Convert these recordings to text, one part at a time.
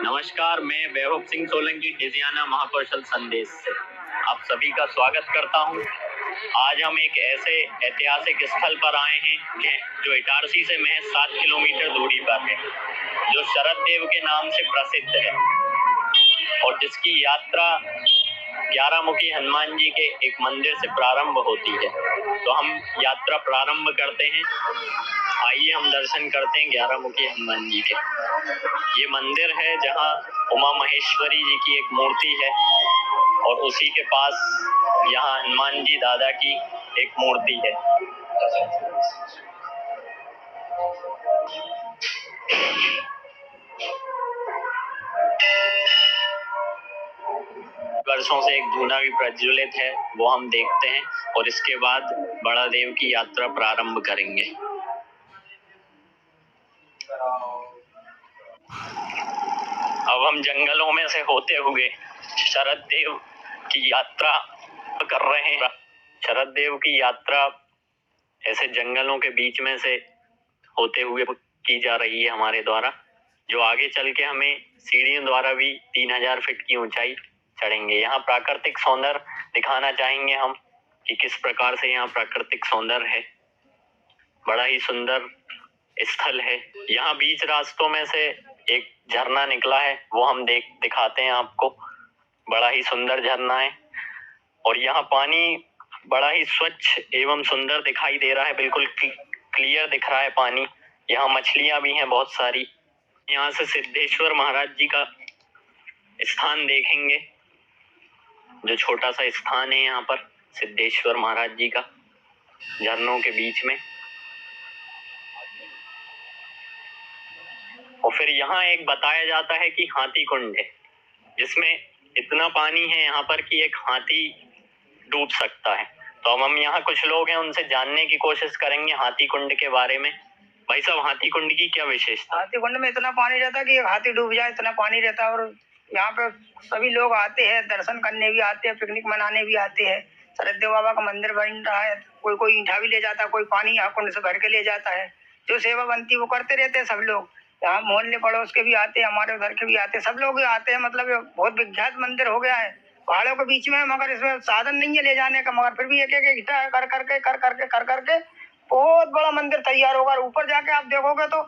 नमस्कार, मैं वैभव सिंह सोलंकी डिजियाना महाकौशल संदेश से आप सभी का स्वागत करता हूं। आज हम एक ऐसे ऐतिहासिक स्थल पर आए हैं जो इटारसी से महज 7 किलोमीटर दूरी पर है, जो शरद देव के नाम से प्रसिद्ध है और जिसकी यात्रा 11 मुखी हनुमान जी के एक मंदिर से प्रारंभ होती है। तो हम यात्रा प्रारंभ करते हैं। आइए हम दर्शन करते हैं 11 मुखी हनुमान जी के। ये मंदिर है जहाँ उमा महेश्वरी जी की एक मूर्ति है और उसी के पास यहाँ हनुमान जी दादा की एक मूर्ति है। वर्षों से एक धूना भी प्रज्वलित है, वो हम देखते हैं और इसके बाद बड़ा देव की यात्रा प्रारंभ करेंगे। अब हम जंगलों में से होते हुए शरद देव की यात्रा कर रहे हैं। शरद देव की यात्रा ऐसे जंगलों के बीच में से होते हुए की जा रही है हमारे द्वारा, जो आगे चल के हमें सीढ़ियों द्वारा भी 3000 फीट की ऊंचाई चढ़ेंगे। यहाँ प्राकृतिक सौंदर्य दिखाना चाहेंगे हम कि किस प्रकार से यहाँ प्राकृतिक सौंदर्य है। बड़ा ही सुंदर स्थल है। यहाँ बीच रास्तों में से एक झरना निकला है, वो हम दिखाते हैं आपको। बड़ा ही सुंदर झरना है और यहाँ पानी बड़ा ही स्वच्छ एवं सुंदर दिखाई दे रहा है, बिल्कुल क्लियर दिख रहा है पानी। यहाँ मछलियां भी हैं बहुत सारी। यहाँ से सिद्धेश्वर महाराज जी का स्थान देखेंगे, जो छोटा सा स्थान है यहाँ पर सिद्धेश्वर महाराज जी का, झरनों के बीच में। और फिर यहाँ एक बताया जाता है कि हाथी कुंड है, जिसमें इतना पानी है यहाँ पर कि एक हाथी डूब सकता है। तो अब हम यहाँ कुछ लोग हैं, उनसे जानने की कोशिश करेंगे हाथी कुंड के बारे में। भाई साहब, हाथी कुंड की क्या विशेषता? हाथी कुंड में इतना पानी रहता है कि एक हाथी डूब जाए, इतना पानी रहता है। और यहाँ पे सभी लोग आते हैं, दर्शन करने भी आते हैं, पिकनिक मनाने भी आते हैं। शरद देव बाबा का मंदिर बन रहा है, कोई ईंटा भी ले जाता है, कोई पानी यहाँ कुंड से भर के ले जाता है। जो सेवा बनती है वो करते रहते हैं सब लोग। यहाँ मोहल्ले पड़ोस के भी आते हैं, हमारे उधर के भी आते हैं, सब लोग आते हैं। मतलब बहुत विख्यात मंदिर हो गया है पहाड़ों के बीच में, मगर इसमें साधन नहीं है ले जाने का, मगर फिर भी एक एक ईंटा कर करके बहुत बड़ा मंदिर तैयार होगा। ऊपर जाके आप देखोगे तो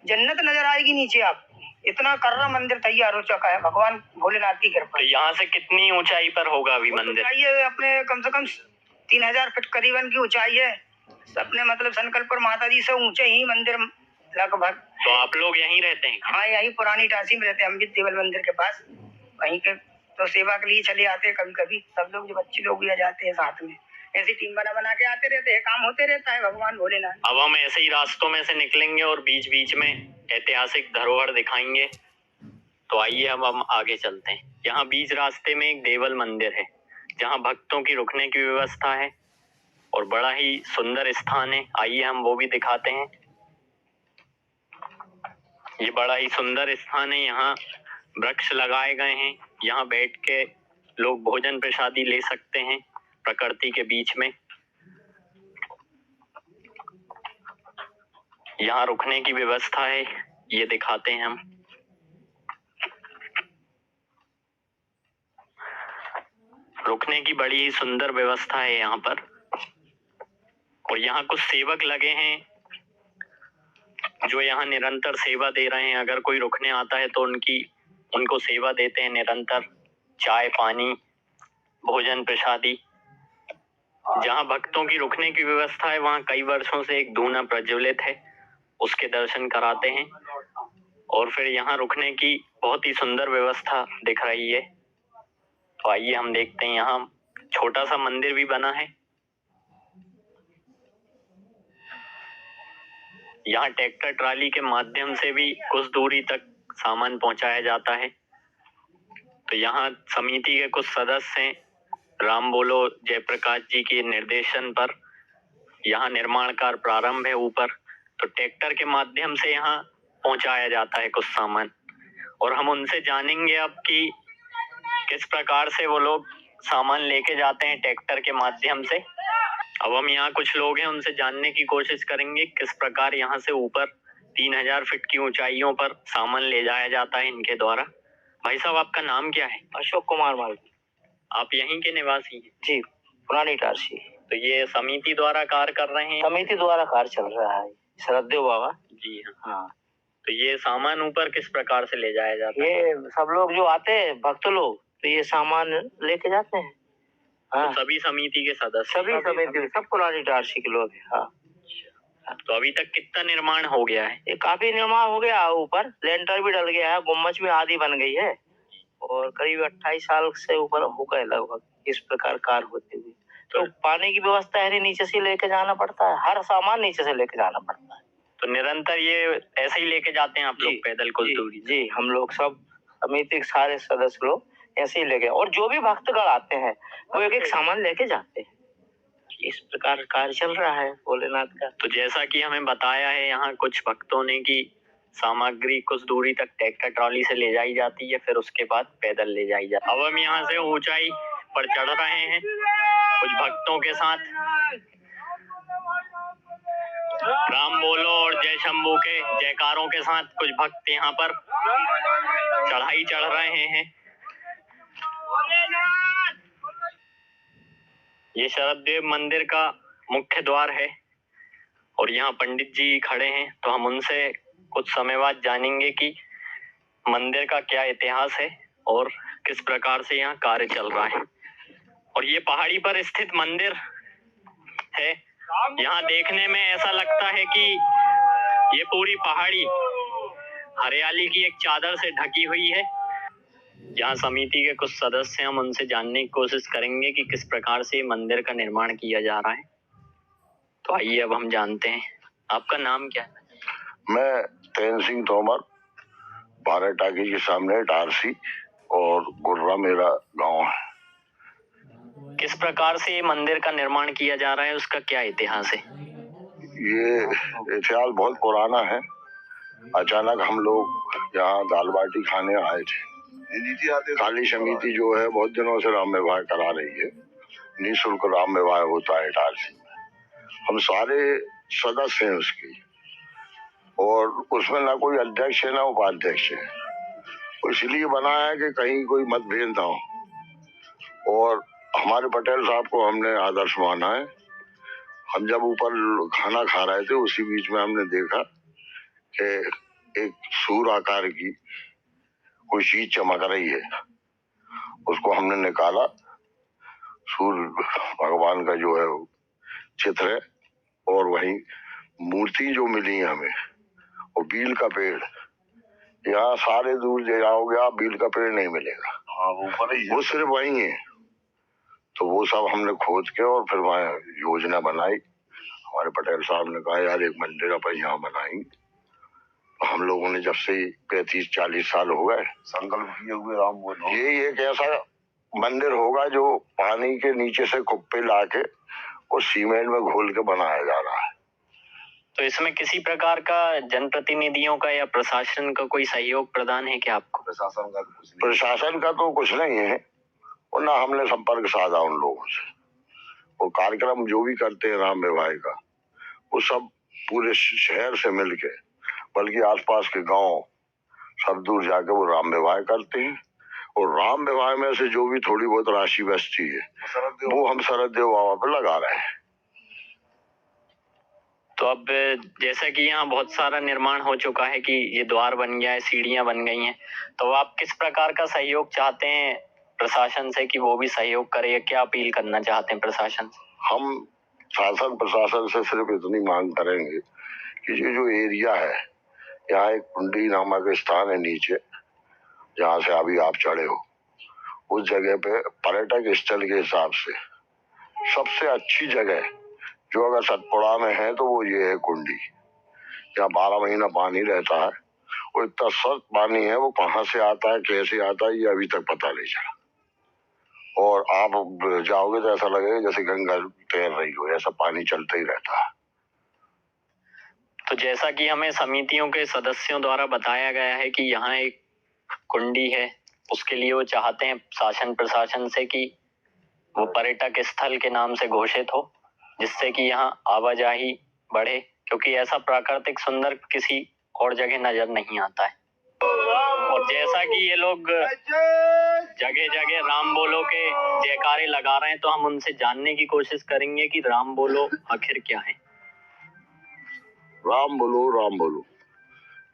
जन्नत नजर आएगी नीचे आप। इतना कर्रा मंदिर तैयार हो चुका है भगवान भोलेनाथ की कृपा। तो यहाँ से कितनी ऊंचाई पर होगा अभी मंदिर? ये अपने कम से कम 3000 फीट करीबन की ऊंचाई है। अपने मतलब संकल्पपुर माता जी से ऊंचे ही मंदिर लगभग। तो आप लोग यहीं रहते हैं? हाँ, यही पुरानी इटारसी में रहते हैं, अमृत देवल मंदिर के पास। वहीं के तो सेवा के लिए चले आते हैं कभी कभी सब लोग, जो बच्चे लोग भी आ जाते हैं साथ में। ऐसी टीम बना के आते रहते हैं, काम होते रहता है भगवान भोलेनाथ। अब हम ऐसे ही रास्तों में से निकलेंगे और बीच बीच में ऐतिहासिक धरोहर दिखाएंगे। तो आइए अब हम आगे चलते हैं। यहाँ बीच रास्ते में एक देवल मंदिर है, जहाँ भक्तों की रुकने की व्यवस्था है और बड़ा ही सुंदर स्थान है। आइए हम वो भी दिखाते हैं। ये बड़ा ही सुंदर स्थान है। यहाँ वृक्ष लगाए गए हैं, यहाँ बैठ के लोग भोजन प्रसादी ले सकते हैं प्रकृति के बीच में। यहाँ रुकने की व्यवस्था है, ये दिखाते हैं हम। रुकने की बड़ी ही सुंदर व्यवस्था है यहाँ पर। और यहाँ कुछ सेवक लगे हैं जो यहाँ निरंतर सेवा दे रहे हैं। अगर कोई रुकने आता है तो उनको सेवा देते हैं निरंतर, चाय पानी भोजन प्रसादी। जहाँ भक्तों की रुकने की व्यवस्था है, वहाँ कई वर्षों से एक धूना प्रज्वलित है, उसके दर्शन कराते हैं। और फिर यहाँ रुकने की बहुत ही सुंदर व्यवस्था दिख रही है। तो आइए हम देखते हैं। यहाँ छोटा सा मंदिर भी बना है। यहाँ ट्रैक्टर ट्राली के माध्यम से भी कुछ दूरी तक सामान पहुंचाया जाता है। तो यहाँ समिति के कुछ सदस्य हैं, राम बोलो जयप्रकाश जी के निर्देशन पर यहाँ निर्माण कार्य प्रारंभ है ऊपर। तो ट्रैक्टर के माध्यम से यहाँ पहुंचाया जाता है कुछ सामान, और हम उनसे जानेंगे अब कि किस प्रकार से वो लोग सामान लेके जाते हैं ट्रैक्टर के माध्यम से। अब हम यहाँ कुछ लोग हैं, उनसे जानने की कोशिश करेंगे किस प्रकार यहाँ से ऊपर 3000 फीट की ऊंचाइयों पर सामान ले जाया जाता है इनके द्वारा। भाई साहब, आपका नाम क्या है? अशोक कुमार मालवी। आप यहीं के निवासी हैं? जी, पुरानी इटारसी। तो ये समिति द्वारा कार्य कर रहे हैं? समिति द्वारा कार्य चल रहा है। श्रद्धेव बाबा। जी हाँ। हाँ, तो ये सामान ऊपर किस प्रकार से ले जाया जाता है? ये सब लोग जो आते हैं भक्त लोग, तो ये सामान लेके जाते हैं। हाँ, तो सभी समिति के सदस्य? सभी समिति, सब पुरानी इटारसी के लोग हैं। हाँ। तो अभी तक कितना निर्माण हो गया है? ये काफी निर्माण हो गया, ऊपर लेंटर भी डल गया है, गुम्बज भी आधी बन गई है और करीब 28 साल से ऊपर हो गए लगभग इस प्रकार कार्य होते हुए। तो पानी की व्यवस्था है नहीं, नीचे से लेके जाना पड़ता है, हर सामान नीचे से लेके जाना पड़ता है। तो निरंतर ये ऐसे ही लेके जाते हैं आप लोग पैदल कुछ दूरी? जी, हम लोग सब समिति के सारे सदस्य लोग ऐसे ही लेके, और जो भी भक्तगण आते हैं वो एक एक सामान लेके जाते हैं। इस प्रकार कार्य चल रहा है भोलेनाथ का। तो जैसा कि हमें बताया है, यहाँ कुछ भक्तों ने कि सामग्री कुछ दूरी तक ट्रैक्टर ट्रॉली से ले जाई जाती है, फिर उसके बाद पैदल ले जाई जाती है। अब हम यहाँ से ऊंचाई पर चढ़ रहे हैं कुछ भक्तों के साथ। राम बोलो और जय शंभू के जयकारों के साथ कुछ भक्त यहाँ पर चढ़ाई चढ़ रहे हैं। ये शरददेव मंदिर का मुख्य द्वार है और यहाँ पंडित जी खड़े हैं, तो हम उनसे कुछ समय बाद जानेंगे कि मंदिर का क्या इतिहास है और किस प्रकार से यहाँ कार्य चल रहा है। और ये पहाड़ी पर स्थित मंदिर है। यहाँ देखने में ऐसा लगता है कि ये पूरी पहाड़ी हरियाली की एक चादर से ढकी हुई है। यहाँ समिति के कुछ सदस्य, हम उनसे जानने की कोशिश करेंगे कि किस प्रकार से मंदिर का निर्माण किया जा रहा है। तो आइए अब हम जानते हैं। आपका नाम क्या है? मैं तेन सिंह तोमर, भारत टाकी के सामने इटारसी और गुर्रा मेरा गांव है। किस प्रकार से ये मंदिर का निर्माण किया जा रहा है, उसका क्या इतिहास है? ये इतिहास बहुत पुराना है। अचानक हम लोग यहाँ दाल बाटी खाने आए थे। काली समिति जो है बहुत दिनों से राम विवाह करा रही है, निःशुल्क राम विवाह होता है इटारसी में। हम सारे सदस्य हैं उसके, और उसमें ना कोई अध्यक्ष है ना उपाध्यक्ष है। इसलिए बना है कि कहीं कोई मतभेद ना हो। और हमारे पटेल साहब को हमने आदर्श माना है। हम जब ऊपर खाना खा रहे थे, उसी बीच में हमने देखा कि एक सूर आकार की कोई चीज चमक रही है। उसको हमने निकाला। सूर्य भगवान का जो है चित्र है, और वही मूर्ति जो मिली है हमें, वो बील का पेड़। यहाँ सारे दूर जाओगे आप, बील का पेड़ नहीं मिलेगा। हाँ, वो ऊपर ही है, वो सिर्फ वही है। तो वो सब हमने खोद के और फिर वहाँ योजना बनाई। हमारे पटेल साहब ने कहा यार एक मंदिर अपन यहाँ बनाएंगे। हम लोगों ने जब से 35-40 साल हो गए संकल्प किए हुए, राम बोलो ये एक ऐसा मंदिर होगा जो पानी के नीचे से कुप्पे लाके और सीमेंट में घोल के बनाया जा रहा है। तो इसमें किसी प्रकार का जनप्रतिनिधियों का या प्रशासन का कोई सहयोग प्रदान है क्या आपको? प्रशासन का तो कुछ नहीं है, और ना हमने संपर्क साधा उन लोगों से। वो कार्यक्रम जो भी करते हैं राम विवाह का, वो सब पूरे शहर से मिलके, बल्कि आसपास के गांव सब दूर जाके वो राम विवाह करते हैं। और राम विवाह में से जो भी थोड़ी बहुत राशि बचती है वो हम शरददेव बाबा पे लगा रहे हैं। तो अब जैसा कि यहाँ बहुत सारा निर्माण हो चुका है कि ये द्वार बन गया है, सीढ़ियां बन गई हैं, तो आप किस प्रकार का सहयोग चाहते हैं प्रशासन से कि वो भी सहयोग करे, या क्या अपील करना चाहते हैं प्रशासन से? हम शासन प्रशासन से सिर्फ इतनी मांग करेंगे कि ये जो एरिया है, यहाँ एक कुंडी नामक स्थान है नीचे, जहाँ से अभी आप चढ़े हो, उस जगह पे पर्यटक स्थल के हिसाब से सबसे अच्छी जगह जो अगर सतपुड़ा में है तो वो ये है कुंडी। यहाँ 12 महीना पानी रहता है। वो इतना सख्त पानी है, वो कहाँ से आता है कैसे आता है ये अभी तक पता नहीं चला। और आप जाओगे तो ऐसा लगेगा जैसे गंगा तैर रही हो, ऐसा पानी चलता ही रहता है। तो जैसा कि हमें समितियों के सदस्यों द्वारा बताया गया है कि यहाँ एक कुंडी है, उसके लिए वो चाहते हैं शासन प्रशासन से कि वो पर्यटक स्थल के नाम से घोषित हो, जिससे कि यहाँ आवाजाही बढ़े, क्योंकि ऐसा प्राकृतिक सुंदर किसी और जगह नजर नहीं आता है। और और जैसा कि ये लोग जगह जगह राम बोलो के जयकारे लगा रहे हैं, तो हम उनसे जानने की कोशिश करेंगे कि राम बोलो आखिर क्या है। राम बोलो, राम बोलो,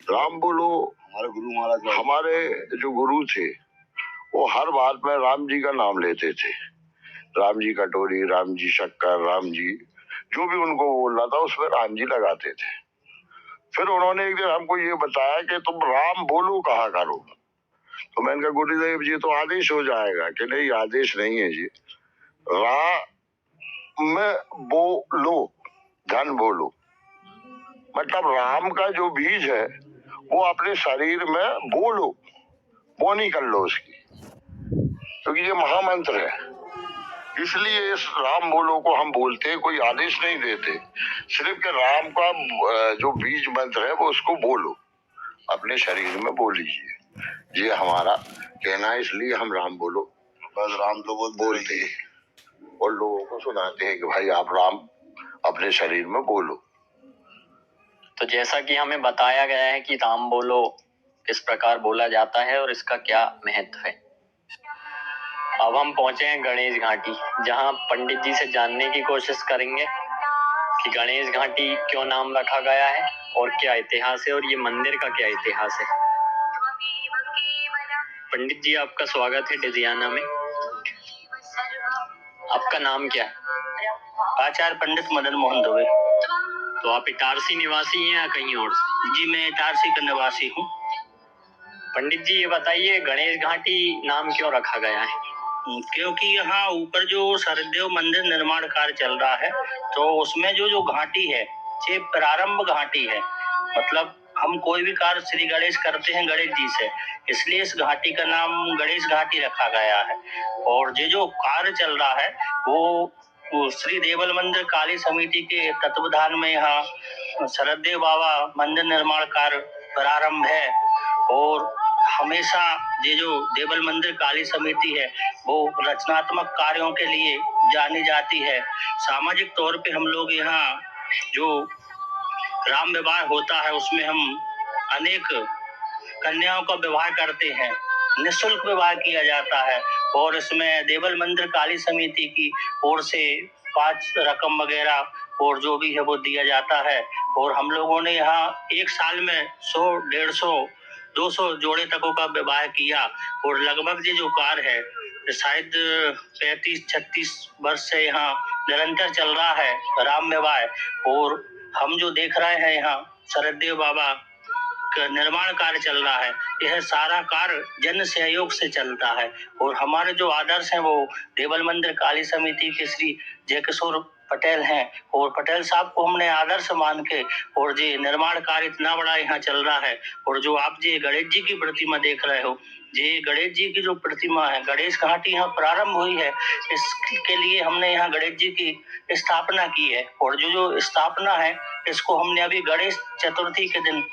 राम बोलो। हमारे गुरु महाराज, हमारे जो गुरु थे वो हर बात में राम जी का नाम लेते थे। राम जी कटोरी, राम जी शक्कर, राम जी जो भी उनको बोलना था उसमें राम जी लगाते थे। फिर उन्होंने एक दिन हमको ये बताया कि तुम राम बोलो कहा करो। तो मैंने कहा गुरुदेव जी तो आदेश हो जाएगा। कि नहीं, आदेश नहीं है जी, राम बोलो, धन बोलो। मतलब राम का जो बीज है वो अपने शरीर में बोलो, बोनी कर लो उसकी, क्योंकि ये महामंत्र है। इसलिए इस राम बोलो को हम बोलते हैं, कोई आदेश नहीं देते, सिर्फ के राम का जो बीज मंत्र है वो उसको बोलो, अपने शरीर में बोलीजिए। ये हमारा कहना है, इसलिए हम राम बोलो बस राम तो बोलते हैं और लोगों को सुनाते हैं कि भाई आप राम अपने शरीर में बोलो। तो जैसा कि हमें बताया गया है कि राम बोलो किस प्रकार बोला जाता है और इसका क्या महत्व है। अब हम पहुंचे हैं गणेश घाटी, जहां पंडित जी से जानने की कोशिश करेंगे कि गणेश घाटी क्यों नाम रखा गया है और क्या इतिहास है और ये मंदिर का क्या इतिहास है। पंडित जी आपका स्वागत है डिजियाना में। आपका नाम क्या है? आचार्य पंडित मदन मोहन दुबे। तो आप इटारसी निवासी हैं या कहीं और से? जी मैं इटारसी का निवासी हूँ। पंडित जी ये बताइए गणेश घाटी नाम क्यों रखा गया है? क्योंकि यहाँ ऊपर जो शरदेव मंदिर निर्माण कार्य चल रहा है, तो उसमें जो घाटी है ये प्रारंभ घाटी है। मतलब हम कोई भी कार्य श्री गणेश करते हैं गणेश जी से, इसलिए इस घाटी का नाम गणेश घाटी रखा गया है। और ये जो कार्य चल रहा है वो श्री देवल मंदिर काली समिति के तत्वाधान में यहाँ शरदेव बाबा मंदिर निर्माण कार्य प्रारंभ है। और हमेशा ये जो देवल मंदिर काली समिति है वो रचनात्मक कार्यों के लिए जानी जाती है। सामाजिक तौर पे हम लोग यहाँ जो राम विवाह होता है उसमें हम अनेक कन्याओं का विवाह करते हैं, निःशुल्क विवाह किया जाता है। और इसमें देवल मंदिर काली समिति की ओर से 5 रकम वगैरह और जो भी है वो दिया जाता है। और हम लोगों ने यहाँ एक साल में 100, 150, 200 जोड़े तकों का विवाह किया। और लगभग ये जो कार्य है शायद 35-36 वर्ष से यहाँ निरंतर चल रहा है राम विवाह। और हम जो देख रहे हैं यहाँ शरदेव बाबा का निर्माण कार्य चल रहा है, यह सारा कार्य जन सहयोग से चलता है। और हमारे जो आदर्श हैं वो देवल मंदिर काली समिति के श्री जयकिशोर पटेल हैं। और पटेल साहब को हमने आदर्श मान के, और ये निर्माण कार्य इतना बड़ा यहाँ चल रहा है। और जो आप ये गणेश जी की प्रतिमा देख रहे हो, ये गणेश जी की जो प्रतिमा है, गणेश घाटी यहाँ प्रारंभ हुई है, इसके लिए हमने यहाँ गणेश जी की स्थापना की है। और जो स्थापना है इसको हमने अभी गणेश चतुर्थी के दिन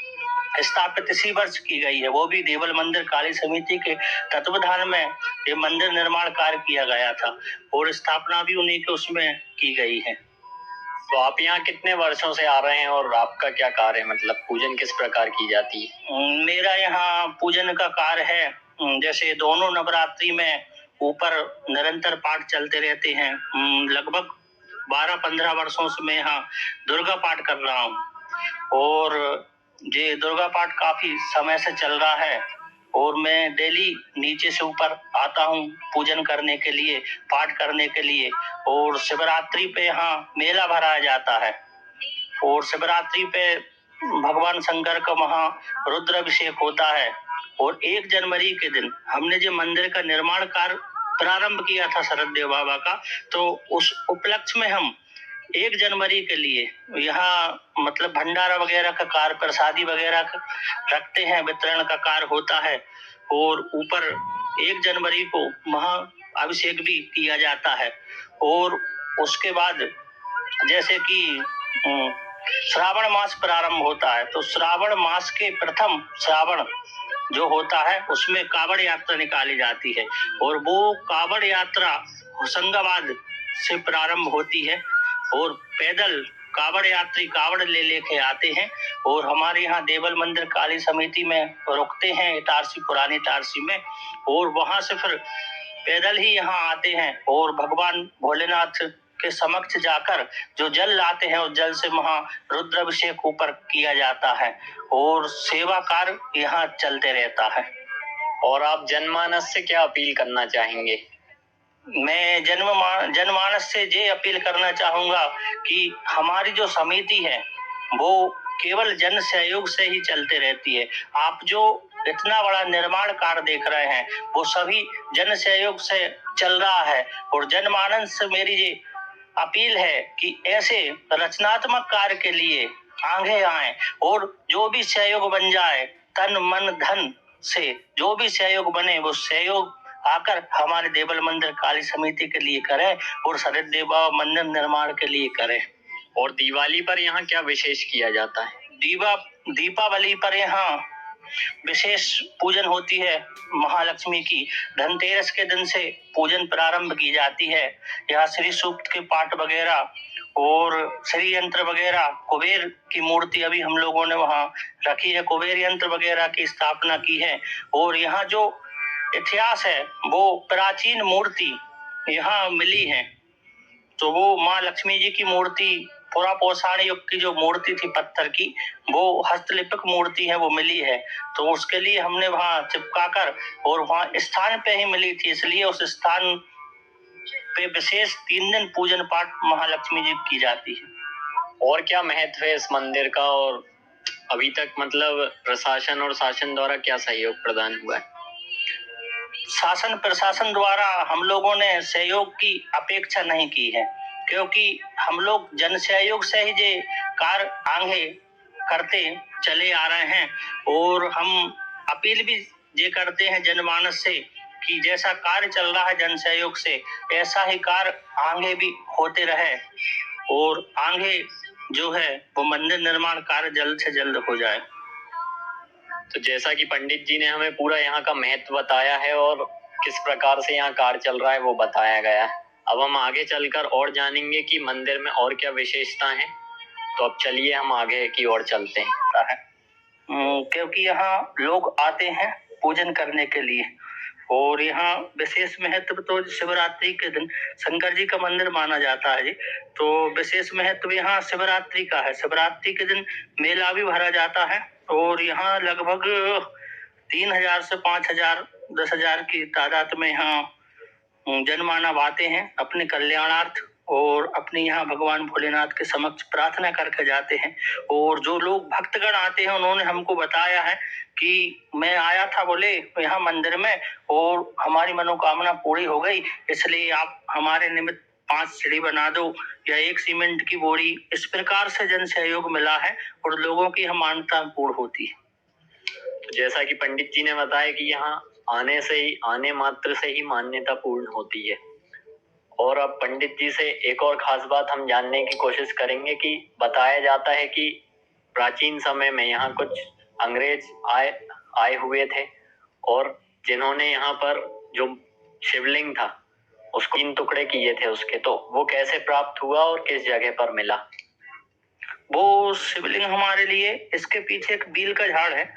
स्थापित इसी वर्ष की गई है, वो भी देवल मंदिर काली समिति के तत्वाधान में ये मंदिर निर्माण कार्य किया गया था और स्थापना भी उन्हीं के उसमें की गई है। तो आप यहाँ कितने वर्षों से आ रहे हैं और आपका क्या कार्य है, मतलब पूजन किस प्रकार की जाती है? मेरा यहाँ पूजन का कार्य है, जैसे दोनों नवरात्रि में ऊपर निरंतर पाठ चलते रहते हैं। लगभग 12-15 वर्षों से मैं यहाँ दुर्गा पाठ कर रहा हूँ। और ये दुर्गा पाठ काफी समय से चल रहा है। और मैं डेली नीचे से ऊपर आता हूँ पूजन करने के लिए, पाठ करने के लिए। और शिवरात्रि पे यहाँ मेला भराया जाता है। और शिवरात्रि पे भगवान शंकर का वहाँ रुद्राभिषेक होता है। और 1 जनवरी के दिन हमने जो मंदिर का निर्माण कार्य प्रारंभ किया था शरदेव बाबा का, तो उस उपलक्ष्य में हम 1 जनवरी के लिए यहाँ मतलब भंडारा वगैरह का कार्य, प्रसादी वगैरह रखते हैं, वितरण का कार्य होता है। और ऊपर 1 जनवरी को महा अभिषेक भी किया जाता है। और उसके बाद जैसे कि श्रावण मास प्रारंभ होता है, तो श्रावण मास के प्रथम श्रावण जो होता है उसमें कावड़ यात्रा निकाली जाती है। और वो कावड़ यात्रा होशंगाबाद से प्रारंभ होती है और पैदल कावड़ यात्री कावड़ ले लेके आते हैं और हमारे यहाँ देवल मंदिर काली समिति में रुकते हैं इटारसी, पुरानी इटारसी में, और वहां से फिर पैदल ही यहाँ आते हैं और भगवान भोलेनाथ के समक्ष जाकर जो जल लाते हैं उस जल से वहाँ रुद्राभिषेक ऊपर किया जाता है और सेवा कार्य यहाँ चलते रहता है। और आप जनमानस से क्या अपील करना चाहेंगे? मैं जनमानस से ये अपील करना चाहूंगा कि हमारी जो समिति है वो केवल जन सहयोग से ही चलते रहती है। आप जो इतना बड़ा निर्माण कार्य देख रहे हैं वो सभी जन सहयोग से चल रहा है और जनमानस से मेरी ये अपील है कि ऐसे रचनात्मक कार्य के लिए आगे आए और जो भी सहयोग बन जाए, तन मन धन से जो भी सहयोग बने वो सहयोग आकर हमारे देवल मंदिर काली समिति के लिए करें और शरद देव बाबा मंदिर निर्माण के लिए करें। और दिवाली पर यहाँ क्या विशेष किया जाता है? दीपावली पर यहाँ विशेष पूजन होती है महालक्ष्मी की। धनतेरस के दिन से पूजन प्रारंभ की जाती है। यहाँ श्री सूक्त के पाठ वगैरह और श्री यंत्र वगैरह, कुबेर की मूर्ति अभी हम लोगों ने वहाँ रखी है, कुबेर यंत्र वगैरह की स्थापना की है। और यहाँ जो इतिहास है वो प्राचीन मूर्ति यहाँ मिली है, तो वो माँ लक्ष्मी जी की मूर्ति पुरा पौषाण युग की जो मूर्ति थी पत्थर की, वो हस्तलिपिक मूर्ति है, वो मिली है। तो उसके लिए हमने वहाँ चिपका कर, और वहाँ स्थान पे ही मिली थी इसलिए उस स्थान पे विशेष 3 दिन पूजन पाठ महालक्ष्मी जी की जाती है। और क्या महत्व है इस मंदिर का, और अभी तक मतलब प्रशासन और शासन द्वारा क्या सहयोग प्रदान हुआ है? शासन प्रशासन द्वारा हम लोगों ने सहयोग की अपेक्षा नहीं की है, क्योंकि हम लोग जन सहयोग से ही ये कार्य आगे करते चले आ रहे हैं। और हम अपील भी ये करते हैं जनमानस से कि जैसा कार्य चल रहा है जन सहयोग से, ऐसा ही कार्य आगे भी होते रहे और आगे जो है वो मंदिर निर्माण कार्य जल्द से जल्द हो जाए। तो जैसा कि पंडित जी ने हमें पूरा यहाँ का महत्व बताया है और किस प्रकार से यहाँ कार्य चल रहा है वो बताया गया है, अब हम आगे चलकर और जानेंगे कि मंदिर में और क्या विशेषता है। तो अब चलिए हम आगे की ओर चलते हैं। क्योंकि यहाँ लोग आते हैं पूजन करने के लिए और यहाँ विशेष महत्व तो शिवरात्रि के दिन शंकर जी का मंदिर माना जाता है जी, तो विशेष महत्व यहाँ शिवरात्रि का है। शिवरात्रि के दिन मेला भी भरा जाता है और यहाँ लगभग 3000 से 5000 10,000 की तादाद में यहाँ जनमानव आते हैं अपने कल्याणार्थ और अपने यहाँ भगवान भोलेनाथ के समक्ष प्रार्थना करके जाते हैं। और जो लोग भक्तगण आते हैं उन्होंने हमको बताया है कि मैं आया था बोले यहाँ मंदिर में और हमारी मनोकामना पूरी हो गई, इसलिए आप हमारे निमित्त 5 सीढ़ी बना दो या 1 सीमेंट की बोरी। इस प्रकार से जन सहयोग मिला है और लोगों की हम मान्यता पूर्ण होती है। जैसा कि पंडित जी ने बताया कि यहाँ आने मात्र से ही मान्यता पूर्ण होती है। और अब पंडित जी से एक और खास बात हम जानने की कोशिश करेंगे कि बताया जाता है कि प्राचीन समय में यहाँ कुछ अंग्रेज आए हुए थे और जिन्होंने यहाँ पर जो शिवलिंग था उसको 3 टुकड़े किए थे उसके, तो वो कैसे प्राप्त हुआ और किस जगह पर मिला? वो शिवलिंग हमारे लिए इसके पीछे एक बील का झाड़ है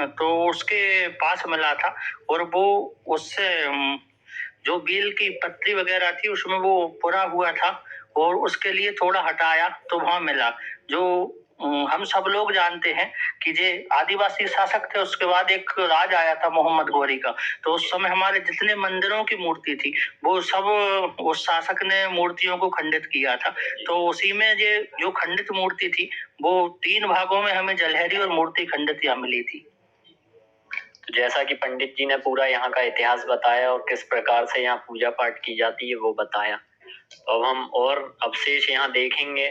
तो उसके पास मिला था और वो उससे जो बील की पत्ती वगैरह थी उसमें वो पुरा हुआ था और उसके लिए थोड़ा हटाया तो वहां मिला। जो हम सब लोग जानते हैं कि जे आदिवासी शासक थे, उसके बाद एक राज आया था मोहम्मद गोरी का, तो उस समय हमारे जितने मंदिरों की मूर्ति थी वो सब उस शासक ने मूर्तियों को खंडित किया था। तो उसी में ये जो खंडित मूर्ति थी वो 3 भागों में हमें जलहरी और मूर्ति खंडित यहाँ मिली थी। तो जैसा कि पंडित जी ने पूरा यहाँ का इतिहास बताया और किस प्रकार से यहाँ पूजा पाठ की जाती है वो बताया, तो अब हम और अवशेष यहाँ देखेंगे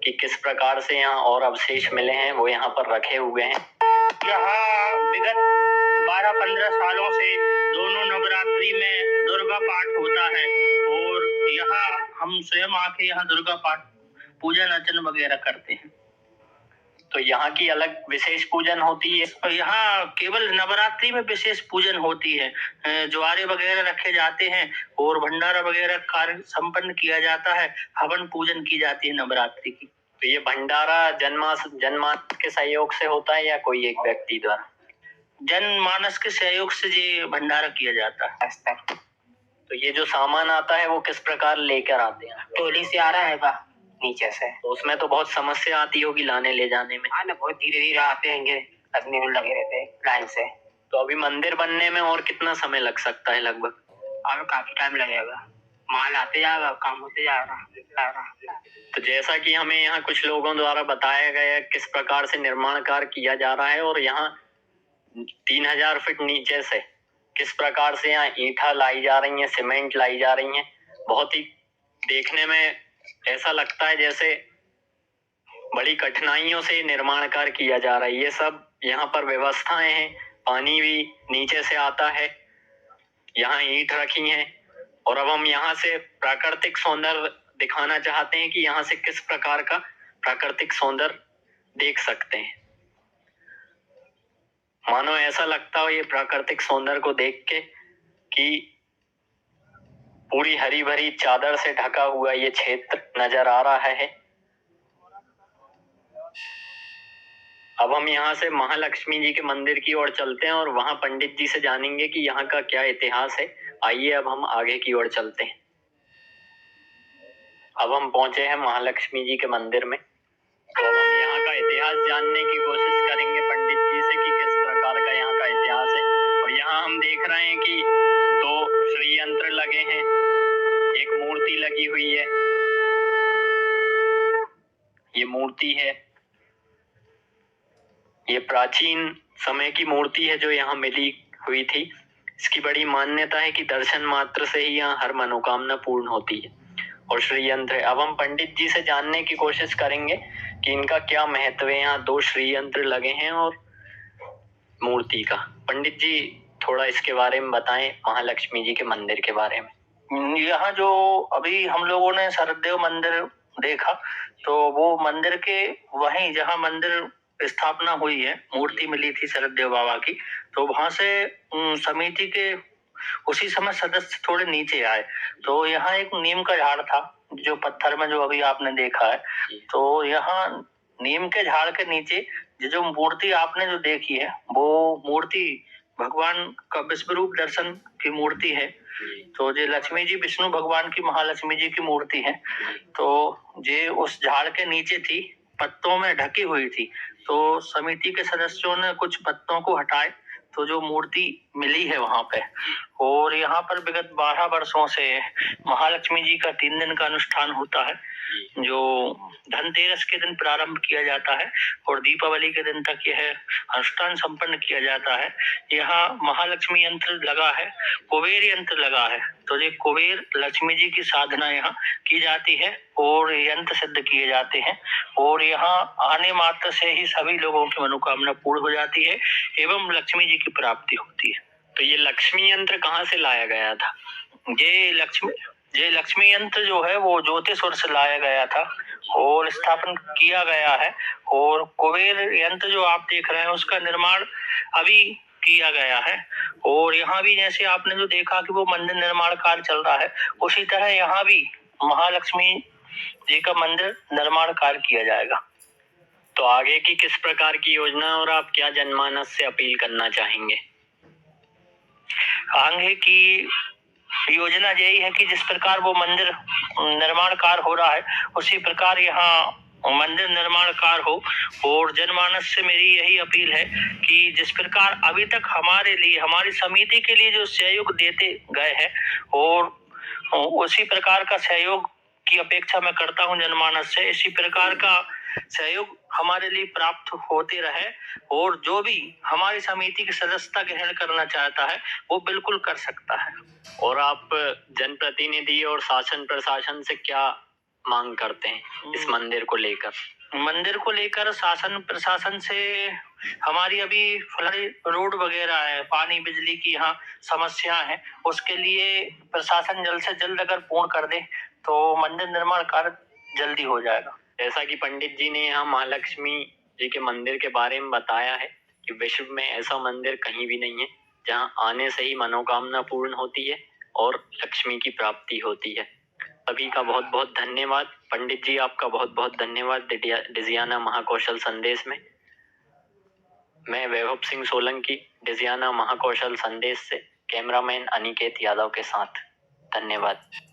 कि किस प्रकार से यहाँ और अवशेष मिले हैं, वो यहाँ पर रखे हुए हैं। यहाँ विगत 12-15 सालों से दोनों नवरात्रि में दुर्गा पाठ होता है और यहाँ हम स्वयं आके यहाँ दुर्गा पाठ पूजन अर्चन वगैरह करते हैं। तो यहाँ की अलग विशेष पूजन होती है? तो यहाँ केवल नवरात्रि में विशेष पूजन होती है, ज्वारे वगैरह रखे जाते हैं और भंडारा वगैरह कार्य संपन्न किया जाता है, हवन पूजन की जाती है नवरात्रि की। तो ये भंडारा जनमानस के सहयोग से होता है या कोई एक व्यक्ति द्वारा? जनमानस के सहयोग से ये भंडारा किया जाता है। तो ये जो सामान आता है वो किस प्रकार लेकर आते हैं? टोली से आ रहा है बा नीचे से। तो उसमें तो बहुत समस्या आती होगी लाने ले जाने में। हाँ ना, बहुत धीरे धीरे आते हैं, आदमी लोग लगे रहते हैं लाइन से। तो अभी मंदिर बनने में और कितना समय लग सकता है लगभग? और काफी टाइम लगेगा, माल आते जाएगा, काम होते जाएगा। तो जैसा कि हमें यहाँ कुछ लोगों द्वारा बताया गया किस प्रकार से निर्माण कार्य किया जा रहा है और यहाँ 3000 फीट नीचे से किस प्रकार से यहाँ ईंटा लाई जा रही है, सीमेंट लाई जा रही है, बहुत ही देखने में ऐसा लगता है जैसे बड़ी कठिनाइयों से निर्माण कार्य किया जा रहा है। ये सब यहाँ पर व्यवस्थाएं हैं, पानी भी नीचे से आता है, यहाँ ईंट रखी हैं और अब हम यहाँ से प्राकृतिक सौंदर्य दिखाना चाहते हैं कि यहाँ से किस प्रकार का प्राकृतिक सौंदर्य देख सकते हैं। मानो ऐसा लगता हो ये प्राकृतिक सौंदर्य को देख के कि पूरी हरी भरी चादर से ढका हुआ ये क्षेत्र नजर आ रहा है। अब हम यहाँ से महालक्ष्मी जी के मंदिर की ओर चलते हैं और वहां पंडित जी से जानेंगे कि यहाँ का क्या इतिहास है। आइए अब हम आगे की ओर चलते हैं। अब हम पहुंचे हैं महालक्ष्मी जी के मंदिर में, तो अब हम यहाँ का इतिहास जानने की कोशिश करेंगे पंडित जी से कि किस प्रकार का यहाँ का इतिहास है। और यहाँ हम देख रहे हैं कि 2 श्री यंत्र लगे हैं, एक मूर्ति लगी हुई है। ये मूर्ति है, ये प्राचीन समय की मूर्ति है जो यहाँ मिली हुई थी। इसकी बड़ी मान्यता है कि दर्शन मात्र से ही यहाँ हर मनोकामना पूर्ण होती है। और श्री यंत्र है। अब हम पंडित जी से जानने की कोशिश करेंगे कि इनका क्या महत्व है। यहाँ 2 श्री यंत्र लगे हैं और मूर्ति का। पंडित जी थोड़ा इसके बारे में बताएं, महालक्ष्मी जी के मंदिर के बारे में। यहाँ जो अभी हम लोगों ने शरददेव मंदिर देखा, तो वो मंदिर के वहीं जहाँ मंदिर स्थापना हुई है, मूर्ति मिली थी शरददेव बाबा की, तो वहां से समिति के उसी समय सदस्य थोड़े नीचे आए, तो यहाँ एक नीम का झाड़ था जो पत्थर में जो अभी आपने देखा है। तो यहाँ नीम के झाड़ के नीचे जो मूर्ति आपने जो देखी है, वो मूर्ति भगवान का विश्व रूप दर्शन की मूर्ति है। तो ये लक्ष्मी जी विष्णु भगवान की महालक्ष्मी जी की मूर्ति है। तो ये उस झाड़ के नीचे थी, पत्तों में ढकी हुई थी। तो समिति के सदस्यों ने कुछ पत्तों को हटाए, तो जो मूर्ति मिली है वहां पे। और यहाँ पर विगत 12 वर्षों से महालक्ष्मी जी का 3 दिन का अनुष्ठान होता है, जो धनतेरस के दिन प्रारंभ किया जाता है और दीपावली के दिन तक यह अनुष्ठान संपन्न किया जाता है। यहाँ महालक्ष्मी यंत्र लगा है, कुबेर यंत्र लगा है। तो ये कुबेर लक्ष्मी जी की साधना यहाँ की जाती है और यंत्र सिद्ध किए जाते हैं और यहाँ आने मात्र से ही सभी लोगों की मनोकामना पूर्ण हो जाती है एवं लक्ष्मी जी की प्राप्ति होती है। तो ये लक्ष्मी यंत्र कहाँ से लाया गया था? ये लक्ष्मी यंत्र जो है वो ज्योतिषवर से लाया गया था और स्थापन किया गया है। और कुबेर यंत्र जो आप देख रहे हैं उसका निर्माण अभी किया गया है। और यहाँ भी जैसे आपने जो देखा कि वो मंदिर निर्माण कार्य चल रहा है, उसी तरह यहाँ भी महालक्ष्मी जी का मंदिर निर्माण कार्य किया जाएगा। तो आगे की किस प्रकार की योजना और आप क्या जनमानस से अपील करना चाहेंगे? आगे की योजना यही है कि जिस प्रकार वो मंदिर निर्माण कार्य हो रहा है, उसी प्रकार यहाँ मंदिर निर्माण कार्य हो। और जनमानस से मेरी यही अपील है कि जिस प्रकार अभी तक हमारे लिए, हमारी समिति के लिए जो सहयोग देते गए हैं, और उसी प्रकार का सहयोग की अपेक्षा मैं करता हूं जनमानस से। इसी प्रकार का सहयोग हमारे लिए प्राप्त होते रहे और जो भी हमारी समिति की सदस्यता ग्रहण करना चाहता है वो बिल्कुल कर सकता है। और आप जनप्रतिनिधि और शासन प्रशासन से क्या मांग करते हैं इस मंदिर को लेकर? मंदिर को लेकर शासन प्रशासन से हमारी अभी रोड वगैरह है, पानी बिजली की यहाँ समस्या है, उसके लिए प्रशासन जल्द से जल्द अगर पूर्ण कर दे तो मंदिर निर्माण कार्य जल्दी हो जाएगा। जैसा कि पंडित जी ने यहाँ महालक्ष्मी जी के मंदिर के बारे में बताया है कि विश्व में ऐसा मंदिर कहीं भी नहीं है जहाँ आने से ही मनोकामना पूर्ण होती है और लक्ष्मी की प्राप्ति होती है। सभी का बहुत बहुत धन्यवाद। पंडित जी आपका बहुत बहुत धन्यवाद डिजियाना महाकौशल संदेश में। मैं वैभव सिंह सोलंकी, डिजियाना महाकौशल संदेश से कैमरामैन अनिकेत यादव के साथ। धन्यवाद।